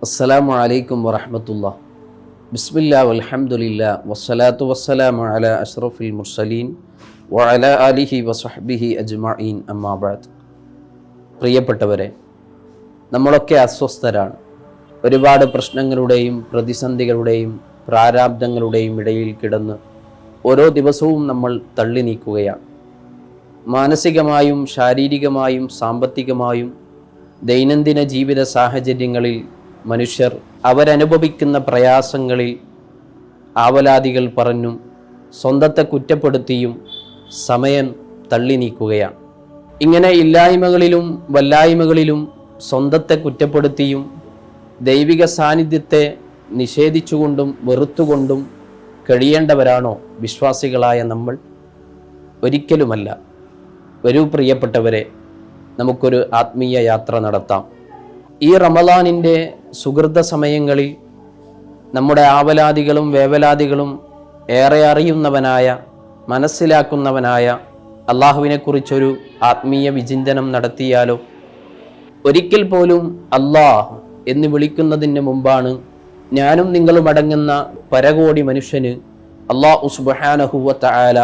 അസ്സലാമു അലൈക്കും വറഹ്മത്തുള്ളാഹി. ബിസ്മില്ലാഹി വൽഹംദുലില്ലാഹി വസ്സലാത്തു വസ്സലാമു അലാ അഷ്റഫിൽ മുർസലീൻ വഅലാ ആലിഹി വസഹ്ബിഹി അജ്മഈൻ അമ്മാ ബഅദ്. പ്രിയപ്പെട്ടവരെ, നമ്മളൊക്കെ അസ്വസ്ഥരാണ്. ഒരുപാട് പ്രശ്നങ്ങളുടെയും പ്രതിസന്ധികളുടെയും പ്രാരാബ്ധങ്ങളുടെയും ഇടയിൽ കിടന്ന് ഓരോ ദിവസവും നമ്മൾ തള്ളി നീക്കുകയാണ്. മാനസികമായും ശാരീരികമായും സാമ്പത്തികമായും ദൈനംദിന ജീവിത സാഹചര്യങ്ങളിൽ മനുഷ്യർ അവരനുഭവിക്കുന്ന പ്രയാസങ്ങളിൽ ആവലാതികൾ പറഞ്ഞും സ്വന്തത്തെ കുറ്റപ്പെടുത്തിയും സമയം തള്ളി നീക്കുകയാണ്. ഇങ്ങനെ ഇല്ലായ്മകളിലും വല്ലായ്മകളിലും സ്വന്തത്തെ കുറ്റപ്പെടുത്തിയും ദൈവിക സാന്നിധ്യത്തെ നിഷേധിച്ചുകൊണ്ടും വെറുത്തുകൊണ്ടും കഴിയേണ്ടവരാണോ വിശ്വാസികളായ നമ്മൾ? ഒരിക്കലുമല്ല. വരൂ പ്രിയപ്പെട്ടവരെ, നമുക്കൊരു ആത്മീയ യാത്ര നടത്താം. ഈ റമളാനിൻ്റെ സുഹൃത സമയങ്ങളിൽ നമ്മുടെ ആവലാദികളും വേവലാദികളും ഏറെ അറിയുന്നവനായ, മനസ്സിലാക്കുന്നവനായ അള്ളാഹുവിനെക്കുറിച്ചൊരു ആത്മീയ വിചിന്തനം നടത്തിയാലോ? ഒരിക്കൽ പോലും അല്ലാഹ് എന്ന് വിളിക്കുന്നതിന് മുമ്പാണ് ഞാനും നിങ്ങളും അടങ്ങുന്ന പരകോടി മനുഷ്യന് അല്ലാഹു സുബ്ഹാനഹു വ തആല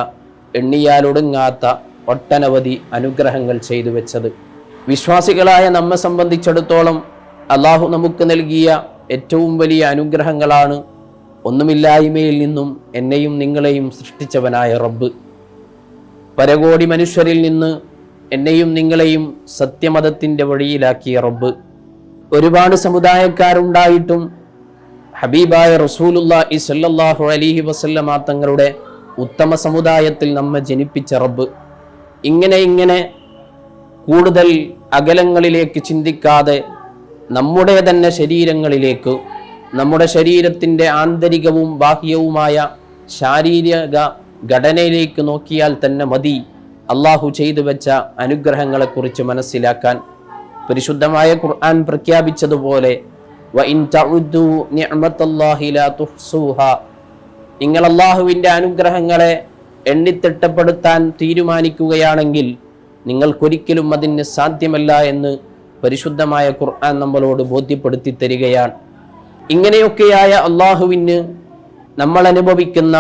എണ്ണിയാലൊടുങ്ങാത്ത ഒട്ടനവധി അനുഗ്രഹങ്ങൾ ചെയ്തു വെച്ചത്. വിശ്വാസികളായ നമ്മെ സംബന്ധിച്ചിടത്തോളം അള്ളാഹു നമുക്ക് നൽകിയ ഏറ്റവും വലിയ അനുഗ്രഹങ്ങളാണ് ഒന്നുമില്ലായ്മയിൽ നിന്നും എന്നെയും നിങ്ങളെയും സൃഷ്ടിച്ചവനായ റബ്ബ്. പരകോടി മനുഷ്യരിൽ നിന്ന് എന്നെയും നിങ്ങളെയും സത്യമതത്തിൻ്റെ വഴിയിലാക്കിയ റബ്ബ്. ഒരുപാട് സമുദായക്കാരുണ്ടായിട്ടും ഹബീബായ റസൂലുള്ളാഹി സ്വല്ലല്ലാഹു അലൈഹി വസല്ലമ തങ്ങളുടെ ഉത്തമ സമുദായത്തിൽ നമ്മെ ജനിപ്പിച്ച റബ്ബ്. ഇങ്ങനെ കൂടുതൽ അകലങ്ങളിലേക്ക് ചിന്തിക്കാതെ നമ്മുടെ തന്നെ ശരീരങ്ങളിലേക്ക്, നമ്മുടെ ശരീരത്തിൻ്റെ ആന്തരികവും ബാഹ്യവുമായ ശാരീരിക ഘടനയിലേക്ക് നോക്കിയാൽ തന്നെ മതി അള്ളാഹു ചെയ്തു വെച്ച അനുഗ്രഹങ്ങളെക്കുറിച്ച് മനസ്സിലാക്കാൻ. പരിശുദ്ധമായ ഖുർആൻ പ്രഖ്യാപിച്ചതുപോലെ വഇൻ തഉദ്ദു നിഅമത്തല്ലാഹി ലാ തുഹ്സുഹാ, നിങ്ങൾ അള്ളാഹുവിൻ്റെ അനുഗ്രഹങ്ങളെ എണ്ണിത്തിട്ടപ്പെടുത്താൻ തീരുമാനിക്കുകയാണെങ്കിൽ നിങ്ങൾക്കൊരിക്കലും അതിന് സാധ്യമല്ല എന്ന് പരിശുദ്ധമായ ഖുർആൻ നമ്മളോട് ബോധ്യപ്പെടുത്തി തരികയാണ്. ഇങ്ങനെയൊക്കെയായ അള്ളാഹുവിന് നമ്മൾ അനുഭവിക്കുന്ന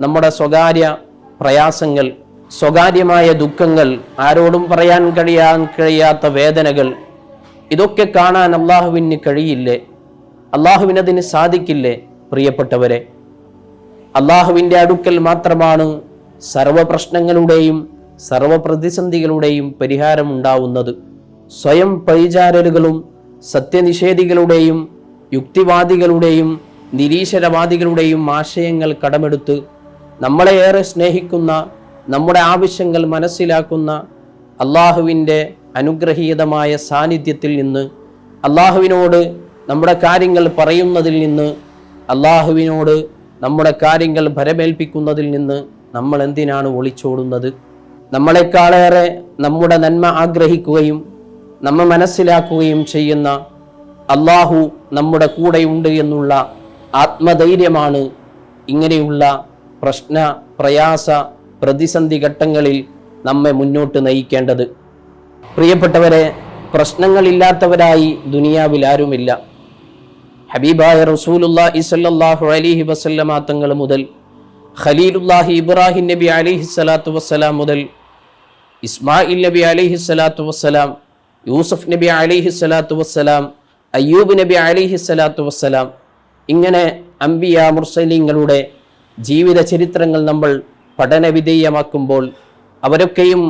നമ്മുടെ സ്വകാര്യ പ്രയാസങ്ങൾ, സ്വകാര്യമായ ദുഃഖങ്ങൾ, ആരോടും പറയാൻ കഴിയാത്ത വേദനകൾ, ഇതൊക്കെ കാണാൻ അള്ളാഹുവിന് കഴിയില്ലേ? അള്ളാഹുവിനതിന് സാധിക്കില്ലേ? പ്രിയപ്പെട്ടവരെ, അള്ളാഹുവിൻ്റെ അടുക്കൽ മാത്രമാണ് സർവ പ്രശ്നങ്ങളുടെയും സർവ പ്രതിസന്ധികളുടെയും പരിഹാരമുണ്ടാവുന്നത്. സ്വയം പരിചാരകരും സത്യനിഷേധികളുടെയും യുക്തിവാദികളുടെയും നിരീശ്വരവാദികളുടെയും ആശയങ്ങൾ കടമെടുത്ത് നമ്മളെ ഏറെ സ്നേഹിക്കുന്ന, നമ്മുടെ ആവശ്യങ്ങൾ മനസ്സിലാക്കുന്ന അള്ളാഹുവിൻ്റെ അനുഗ്രഹീതമായ സാന്നിധ്യത്തിൽ നിന്ന്, അള്ളാഹുവിനോട് നമ്മുടെ കാര്യങ്ങൾ പറയുന്നതിൽ നിന്ന്, അള്ളാഹുവിനോട് നമ്മുടെ കാര്യങ്ങൾ ഭരമേൽപ്പിക്കുന്നതിൽ നിന്ന് നമ്മൾ എന്തിനാണ് ഒളിച്ചോടുന്നത്? നമ്മളെക്കാളേറെ നമ്മുടെ നന്മ ആഗ്രഹിക്കുകയും നമ്മെ മനസ്സിലാക്കുകയും ചെയ്യുന്ന അള്ളാഹു നമ്മുടെ കൂടെയുണ്ട് എന്നുള്ള ആത്മധൈര്യമാണ് ഇങ്ങനെയുള്ള പ്രശ്ന പ്രയാസ പ്രതിസന്ധി ഘട്ടങ്ങളിൽ നമ്മെ മുന്നോട്ട് നയിക്കേണ്ടത്. പ്രിയപ്പെട്ടവരെ, പ്രശ്നങ്ങളില്ലാത്തവരായി ദുനിയാവിൽ ആരുമില്ല. ഹബീബായ റസൂലുള്ളാഹി സ്വല്ലല്ലാഹു അലൈഹി വസല്ലമ തങ്ങൾ മുതൽ ഖലീലുല്ലാഹി ഇബ്രാഹിം നബി അലൈഹി സ്വലാത്തു വസ്സലാം മുതൽ ഇസ്മായിൽ നബി അലൈഹി സ്വലാത്തു വസ്സലാം, യൂസുഫ് നബി അലൈഹി സ്വലാത്തു വസ്സലാം, അയ്യൂബ് നബി അലൈഹി സ്വലാത്തു വസ്സലാം, ഇങ്ങനെ അംബിയ മുർസലീങ്ങളുടെ ജീവിത ചരിത്രങ്ങൾ നമ്മൾ പഠനവിധേയമാക്കുമ്പോൾ അവരൊക്കെയും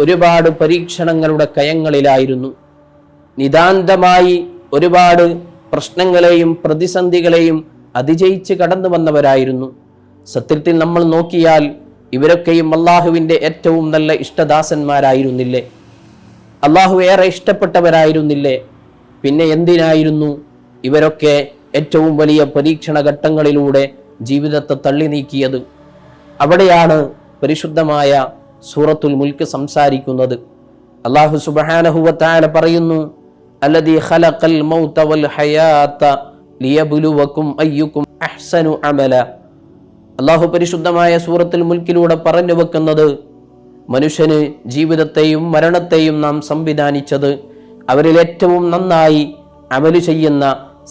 ഒരുപാട് പരീക്ഷണങ്ങളുടെ കയങ്ങളിലായിരുന്നു. നിതാന്തമായി ഒരുപാട് പ്രശ്നങ്ങളെയും പ്രതിസന്ധികളെയും അതിജയിച്ച് കടന്നു വന്നവരായിരുന്നു. സത്യത്തിൽ നമ്മൾ നോക്കിയാൽ ഇവരൊക്കെയും അള്ളാഹുവിൻ്റെ ഏറ്റവും നല്ല ഇഷ്ടദാസന്മാരായിരുന്നില്ലേ? അള്ളാഹു ഏറെ ഇഷ്ടപ്പെട്ടവരായിരുന്നില്ലേ? പിന്നെ എന്തിനായിരുന്നു ഇവരൊക്കെ ഏറ്റവും വലിയ പരീക്ഷണ ഘട്ടങ്ങളിലൂടെ ജീവിതത്തെ തള്ളി നീക്കിയത്? അവിടെയാണ് പരിശുദ്ധമായ സൂറത്തുൽ മുൽക്ക് സംസാരിക്കുന്നത്. അള്ളാഹു സുബ്ഹാനഹു വ തആല പറയുന്നു, അല്ലദീ ഖലഖൽ മൗത വൽ ഹയാത ലിയബ്ലുവകും അയ്യുകും അഹ്സനു അമല. അള്ളാഹു പരിശുദ്ധമായ സൂറത്തുൽ മുൽക്കിലൂടെ പറഞ്ഞു വെക്കുന്നത്, മനുഷ്യന് ജീവിതത്തെയും മരണത്തെയും നാം സംവിധാനിച്ചത് അവരിൽ ഏറ്റവും നന്നായി അമല് ചെയ്യുന്ന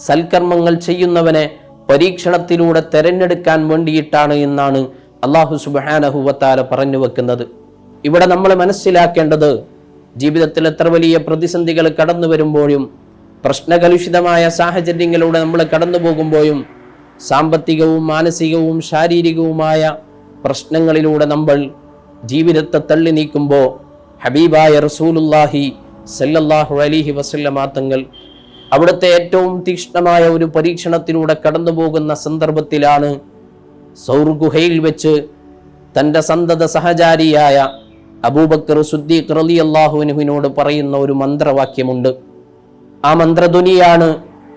സൽക്കർമ്മങ്ങൾ ചെയ്യുന്നവനെ പരീക്ഷണത്തിലൂടെ തെരഞ്ഞെടുക്കാൻ വേണ്ടിയിട്ടാണ് എന്നാണ് അല്ലാഹു സുബ്ഹാനഹു വ തആല പറഞ്ഞു വെക്കുന്നത്. ഇവിടെ നമ്മൾ മനസ്സിലാക്കേണ്ടത്, ജീവിതത്തിൽ എത്ര വലിയ പ്രതിസന്ധികൾ കടന്നു വരുമ്പോഴും പ്രശ്നകലുഷിതമായ സാഹചര്യങ്ങളിലൂടെ നമ്മൾ കടന്നു പോകുമ്പോഴും സാമ്പത്തികവും മാനസികവും ശാരീരികവുമായ പ്രശ്നങ്ങളിലൂടെ നമ്മൾ ജീവിതത്തെ തള്ളി നീക്കുമ്പോൾ ഹബീബായ റസൂലുള്ളാഹി സല്ലല്ലാഹു അലൈഹി വസല്ലമ തങ്ങൾ അവിടുത്തെ ഏറ്റവും തീക്ഷ്ണമായ ഒരു പരീക്ഷണത്തിലൂടെ കടന്നു പോകുന്ന സന്ദർഭത്തിലാണ് സൗർ ഗുഹയിൽ വെച്ച് തൻ്റെ സന്തത സഹചാരിയായ അബൂബക്കർ സിദ്ദീഖ് റളിയല്ലാഹു അൻഹുവിനോട് പറയുന്ന ഒരു മന്ത്രവാക്യമുണ്ട്. ആ മന്ത്രധ്വനിയാണ്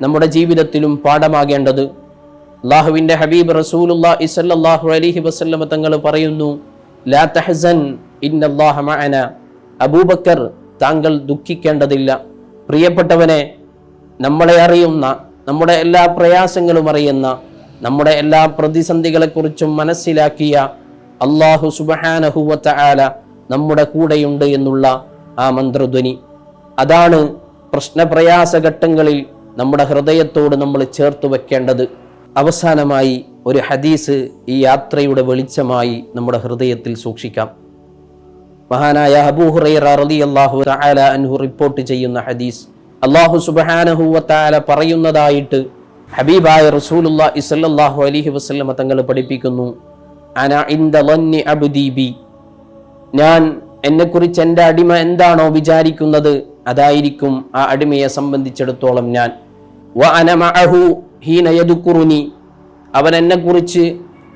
നമ്മുടെ ജീവിതത്തിലും പാഠമാകേണ്ടത്. അല്ലാഹുവിൻ്റെ ഹബീബ് റസൂലുള്ളാഹി സ്വല്ലല്ലാഹു അലൈഹി വസല്ലമ തങ്ങൾ പറയുന്നു, ലാ തഹ്സൻ ഇന്നല്ലാഹ മഅന. അബൂബക്കർ, താങ്കൾ ദുഃഖിക്കേണ്ടതില്ല. പ്രിയപ്പെട്ടവനെ, നമ്മളെ അറിയുന്ന, നമ്മുടെ എല്ലാ പ്രയാസങ്ങളും അറിയുന്ന, നമ്മുടെ എല്ലാ പ്രതിസന്ധികളെക്കുറിച്ചും മനസ്സിലാക്കിയ അല്ലാഹു സുബ്ഹാനഹു വ തആല നമ്മുടെ കൂടെയുണ്ട് എന്നുള്ള ആ മന്ത്രധ്വനി, അതാണ് പ്രശ്നപ്രയാസഘട്ടങ്ങളിൽ നമ്മുടെ ഹൃദയത്തോട് നമ്മൾ ചേർത്ത് വെക്കേണ്ടത്. അവസാനമായി ഒരു ഹദീസ് ഈ യാത്രയുടെ വെളിച്ചമായി നമ്മുടെ ഹൃദയത്തിൽ സൂക്ഷിക്കാം. മഹാനായ അബൂ ഹുറൈറ റളിയല്ലാഹു തആല അൻഹു റിപ്പോർട്ട് ചെയ്യുന്ന ഹദീസ്, അല്ലാഹു സുബ്ഹാനഹു വ തആല പറയുന്നതായിട്ട് ഹബീബായ റസൂലുള്ളാഹി സ്വല്ലല്ലാഹു അലൈഹി വസല്ലമ തങ്ങൾ പഠിപ്പിക്കുന്നു, അന ഇൻദ ളന്നി അബ്ദി ബി. ഞാൻ എന്നെക്കുറിച്ച് എൻ്റെ അടിമ എന്താണോ വിചാരിക്കുന്നത് അതായിരിക്കും ആ അടിമയെ സംബന്ധിച്ചിടത്തോളം ഞാൻ. വ അന മഅഹു ഹീന യദ്കുറുനി. അവൻ എന്നെക്കുറിച്ച്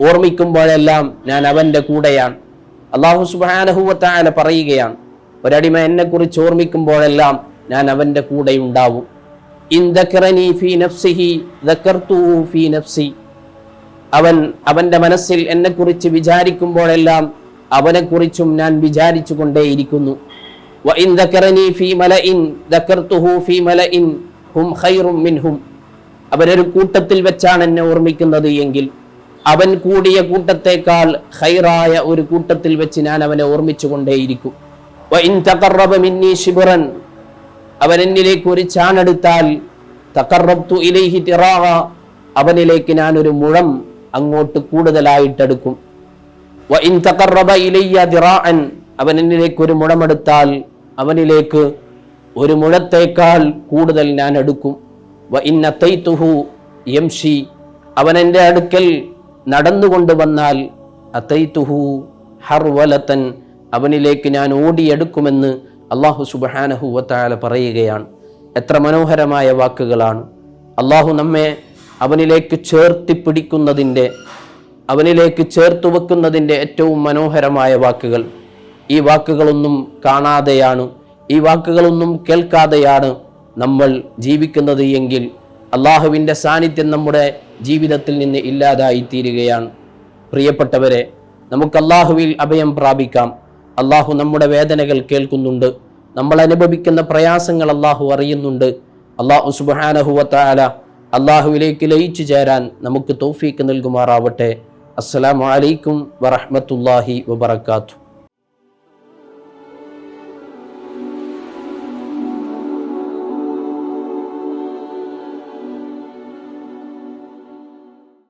ഓർമ്മിക്കുമ്പോഴെല്ലാം ഞാൻ അവൻ്റെ കൂടെയാണ്. അല്ലാഹു സുബ്ഹാനഹു വ തആല പറയുകയാണ്, ഒരടിമ എന്നെക്കുറിച്ച് ഓർമ്മിക്കുമ്പോഴെല്ലാം ഞാൻ അവൻ്റെ കൂടെ ഉണ്ടാവും. ഇൻ ദക്കറനി ഫീ നഫ്സിഹി ദക്കർതുഹു ഫീ നഫ്സി. അവൻ്റെ മനസ്സിൽ എന്നെക്കുറിച്ച് വിചാരിക്കുമ്പോഴെല്ലാം അവനെക്കുറിച്ചും ഞാൻ വിചാരിച്ചു കൊണ്ടേയിരിക്കുന്നു. വ ഇൻ ദക്കറനി ഫീ മലഇൻ ദക്കർതുഹു ഫീ മലഇൻ ഹും ഖൈറും മിൻഹും. അവനൊരു കൂട്ടത്തിൽ വെച്ചാണ് എന്നെ ഓർമ്മിക്കുന്നത് എങ്കിൽ അവൻ കൂടിയ കൂട്ടത്തേക്കാൾ ഖൈറായ ഒരു കൂട്ടത്തിൽ വെച്ച് ഞാൻ അവനെ ഓർമ്മിച്ചു കൊണ്ടേയിരിക്കും. വ ഇൻ തഖറബ മിന്നി ശിബ്റൻ. അവൻ എന്നിലേക്ക് ഒരു ചാണെടുത്താൽ തഖറബ്തു ഇലൈഹി തിറാഅ. അവനിലേക്ക് ഞാൻ ഒരു മുഴം അങ്ങോട്ട് കൂടുതലായിട്ടെടുക്കും. വ ഇൻ തഖറബ ഇലയ്യ ദിറാഅൻ. അവൻ എന്നിലേക്ക് ഒരു മുഴമെടുത്താൽ അവനിലേക്ക് ഒരു മുഴത്തേക്കാൾ കൂടുതൽ ഞാൻ എടുക്കും. വ ഇൻ അതൈതുഹു യംശി. അവൻ എൻ്റെ അടുക്കൽ നടന്നുകൊണ്ട് വന്നാൽ അതൈതുഹു ഹർവലതൻ. അവനിലേക്ക് ഞാൻ ഓടിയെടുക്കുമെന്ന് അല്ലാഹു സുബ്ഹാനഹു വ തആല പറയുകയാണ്. എത്ര മനോഹരമായ വാക്കുകളാണ്! അല്ലാഹു നമ്മെ അവനിലേക്ക് ചേർത്തിപ്പിടിക്കുന്നതിൻ്റെ, അവനിലേക്ക് ചേർത്തു വെക്കുന്നതിൻ്റെ ഏറ്റവും മനോഹരമായ വാക്കുകൾ. ഈ വാക്കുകളൊന്നും കാണാതെയാണ്, ഈ വാക്കുകളൊന്നും കേൾക്കാതെയാണ് നമ്മൾ ജീവിക്കുന്നത് എങ്കിൽ അള്ളാഹുവിൻ്റെ സാന്നിധ്യം നമ്മുടെ ജീവിതത്തിൽ നിന്ന് ഇല്ലാതായി തീരുകയാണ്. പ്രിയപ്പെട്ടവരെ, നമുക്ക് അള്ളാഹുവിൽ അഭയം പ്രാപിക്കാം. അള്ളാഹു നമ്മുടെ വേദനകൾ കേൾക്കുന്നുണ്ട്, നമ്മൾ അനുഭവിക്കുന്ന പ്രയാസങ്ങൾ അള്ളാഹു അറിയുന്നുണ്ട്. അള്ളാഹു സുബ്ഹാനഹു വ തആല അള്ളാഹുവിലേക്ക് ലയിച്ചു ചേരാൻ നമുക്ക് തൗഫീക്ക് നൽകുമാറാവട്ടെ. അസ്സലാമു അലൈക്കും വറഹ്മത്തുള്ളാഹി വബറകാതുഹു.